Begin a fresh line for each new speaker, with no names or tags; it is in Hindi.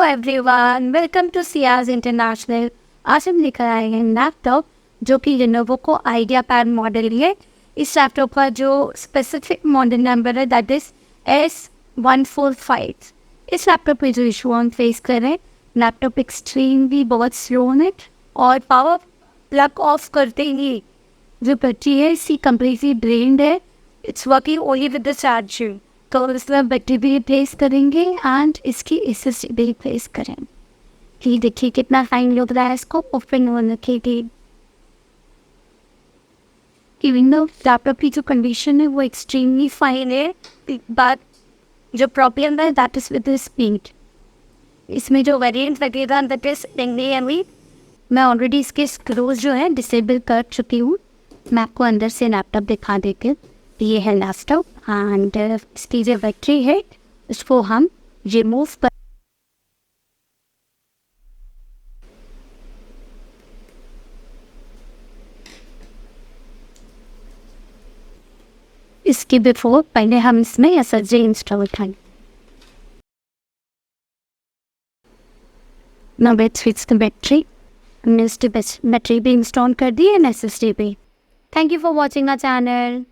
एवरीवन, वेलकम टू सियाज इंटरनेशनल। आज हम लेकर आए हैं लैपटॉप जो कि लेनोवो को आइडियापैड मॉडल है। इस लैपटॉप का जो स्पेसिफिक मॉडल नंबर है दैट इज S145। इस लैपटॉप में जो इशू हम फेस कर रहे हैं, लैपटॉप एक्सट्रीमली बहुत स्लो है और पावर प्लग ऑफ करते ही जो बैटरी है इसकी कम्प्लीटली ड्रेन्ड है। It's working only with the charging. तो इसमें बैटरी भी रिप्लेस करेंगे एंड इसकी एसएसडी भी रिप्लेस करेंगे। ये देखिए कितना टाइम लग रहा है इसको ओपन होने के लिए। इवन दो लैपटॉप की जो कंडीशन है वो एक्सट्रीमली फाइन है, बट जो प्रॉब्लम है that is with the speed. इसमें जो वेरिएंट लगेगा दैट इज NVMe। मैं ऑलरेडी इसके स्क्रूज जो है डिसेबल कर चुकी हूँ। मैं आपको अंदर से लैपटॉप दिखा देती हूँ। ये है लैपटॉप एंड इसकी जो बैटरी है इसको हम रिमूव कर इसके बिफोर पहले हम इसमें SSD इंस्टॉल करें। Now let's switch the battery। हमने इसकी बैटरी भी इंस्टॉल कर दी है एंड SSD भी। Thank you for watching our channel.